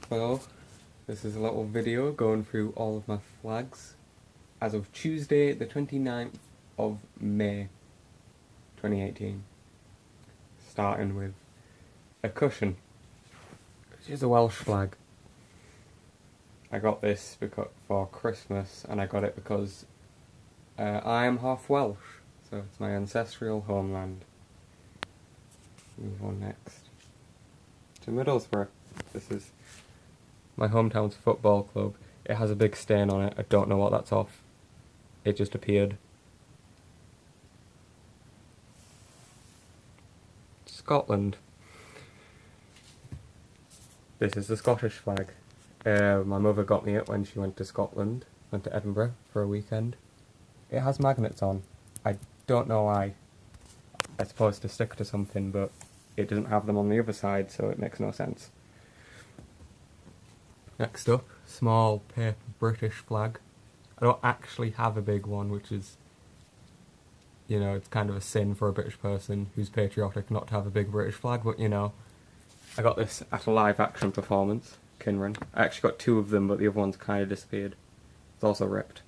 Hello, this is a little video going through all of my flags as of Tuesday the 29th of May 2018. Starting with a cushion, which is a Welsh flag. I got this for Christmas, and I got it because I am half Welsh, so it's my ancestral homeland. Move on next to Middlesbrough. This is my hometown's football club. It has a big stain on it. I don't know what that's off. It just appeared. Scotland. This is the Scottish flag. My mother got me it when she went to Scotland, went to Edinburgh for a weekend. It has magnets on. I don't know why. It's supposed to stick to something, but it doesn't have them on the other side, so it makes no sense. Next up, small paper British flag. I don't actually have a big one, which is, you know, it's kind of a sin for a British person who's patriotic not to have a big British flag, but you know, I got this at a live action performance, Kinrun. I actually got two of them, but the other one's kind of disappeared. It's also ripped.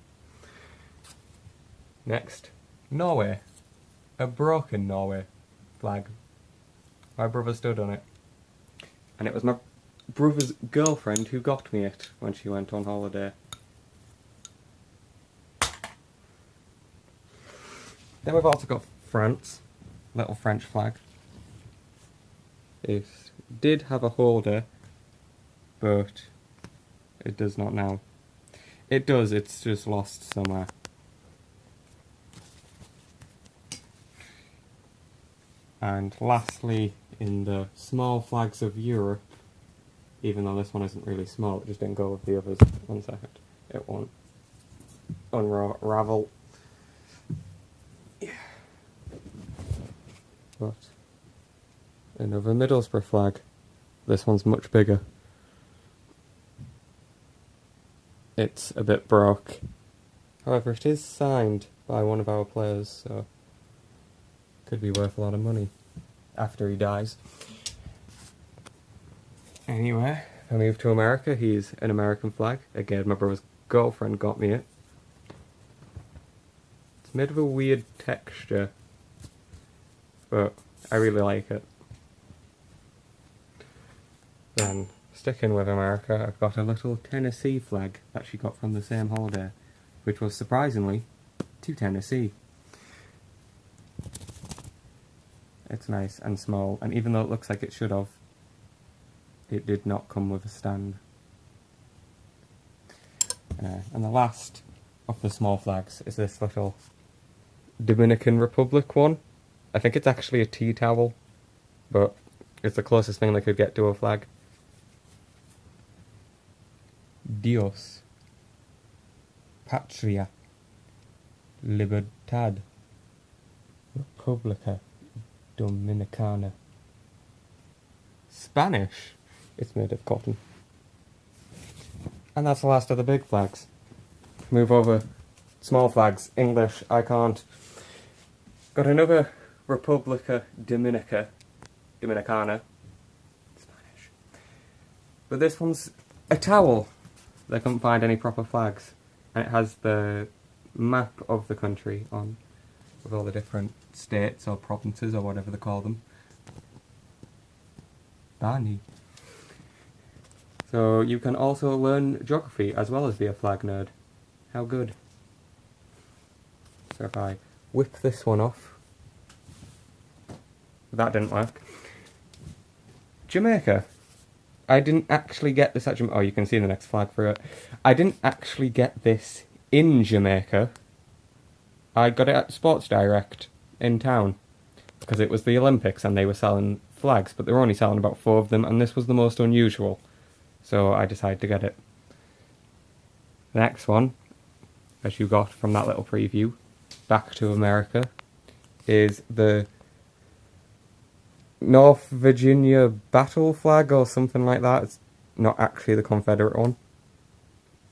Next, Norway. A broken Norway flag. My brother stood on it. And it was my brother's girlfriend who got me it when she went on holiday. Then we've also got France, little French flag. It did have a holder, but it does not now. It does, it's just lost somewhere. And lastly, in the small flags of Europe, even though this one isn't really small, it just didn't go with the others. 1 second. It won't unravel. Yeah. But another Middlesbrough flag. This one's much bigger. It's a bit broke. However, it is signed by one of our players, so could be worth a lot of money after he dies. Anyway, I moved to America. He's an American flag. Again, my brother's girlfriend got me it. It's made of a weird texture, but I really like it. Then, sticking with America, I've got a little Tennessee flag that she got from the same holiday, which was surprisingly to Tennessee. It's nice and small, and even though it looks like it should have, it did not come with a stand. And the last of the small flags is this little Dominican Republic one. I think it's actually a tea towel, but it's the closest thing they could get to a flag. Dios, Patria, Libertad, República Dominicana. Spanish. It's made of cotton. And that's the last of the big flags. Move over. Small flags. English. I can't. Got another República Dominicana. Spanish. But this one's a towel. They couldn't find any proper flags. And it has the map of the country on, with all the different states or provinces or whatever they call them. Barney. So you can also learn geography as well as be a flag nerd. How good. So if I whip this one off. That didn't work. Jamaica. I didn't actually get this at Jamaica. Oh, you can see the next flag for it. I didn't actually get this in Jamaica. I got it at Sports Direct in town because it was the Olympics and they were selling flags, but they were only selling about 4 of them, and this was the most unusual, so I decided to get it. The next one, as you got from that little preview, back to America, is the North Virginia battle flag or something like that. It's not actually the Confederate one,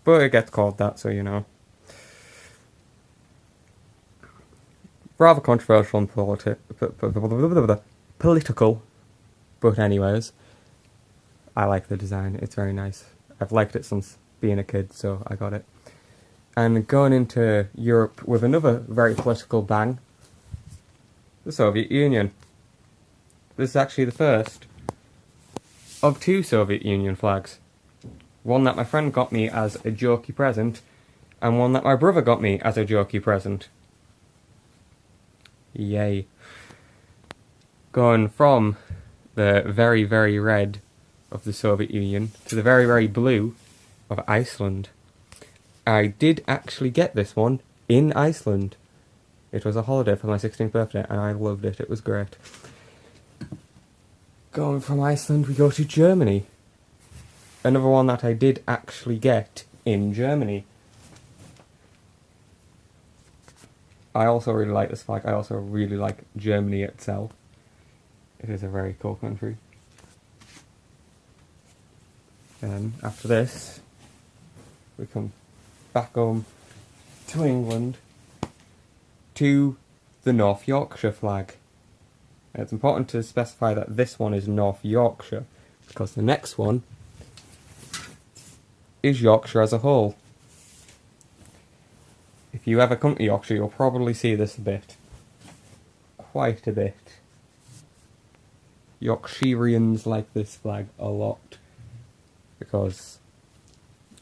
but it gets called that, so you know. Rather controversial and political, but anyways. I like the design, it's very nice. I've liked it since being a kid, so I got it. And going into Europe with another very political bang, the Soviet Union. This is actually the first of 2 Soviet Union flags. One that my friend got me as a jokey present, and one that my brother got me as a jokey present. Yay. Going from the very, very red of the Soviet Union to the very, very blue of Iceland. I did actually get this one in Iceland. It was a holiday for my 16th birthday and I loved it. It was great. Going from Iceland, we go to Germany. Another one that I did actually get in Germany. I also really like this flag. I also really like Germany itself. It is a very cool country. Then after this, we come back home to England to the North Yorkshire flag. And it's important to specify that this one is North Yorkshire because the next one is Yorkshire as a whole. If you ever come to Yorkshire, you'll probably see this a bit. Quite a bit. Yorkshireans like this flag a lot because,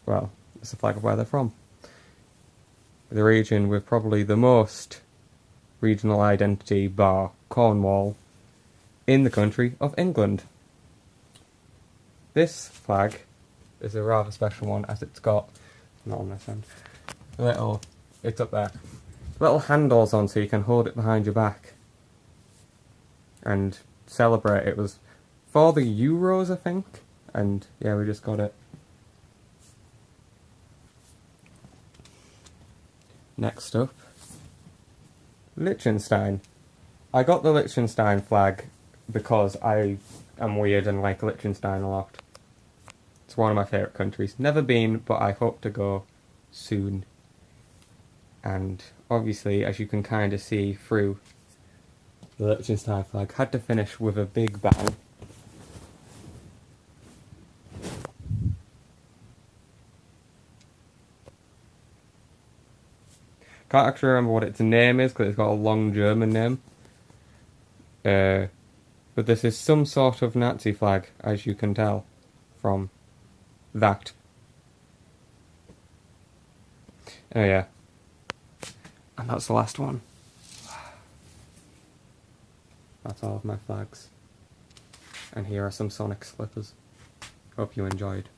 well, it's the flag of where they're from. The region with probably the most regional identity, bar Cornwall, in the country of England. This flag is a rather special one as it's got, not on this end, it's up there, little handles on so you can hold it behind your back and celebrate. It was for the Euros, I think, and yeah, we just got it. Next up, Liechtenstein. I got the Liechtenstein flag because I am weird and like Liechtenstein a lot. It's one of my favourite countries. Never been, but I hope to go soon. And obviously, as you can kind of see through the Liechtenstein flag, had to finish with a big bang. Can't actually remember what its name is because it's got a long German name. But this is some sort of Nazi flag, as you can tell from that. Oh yeah. And that's the last one. That's all of my flags. And here are some Sonic slippers. Hope you enjoyed.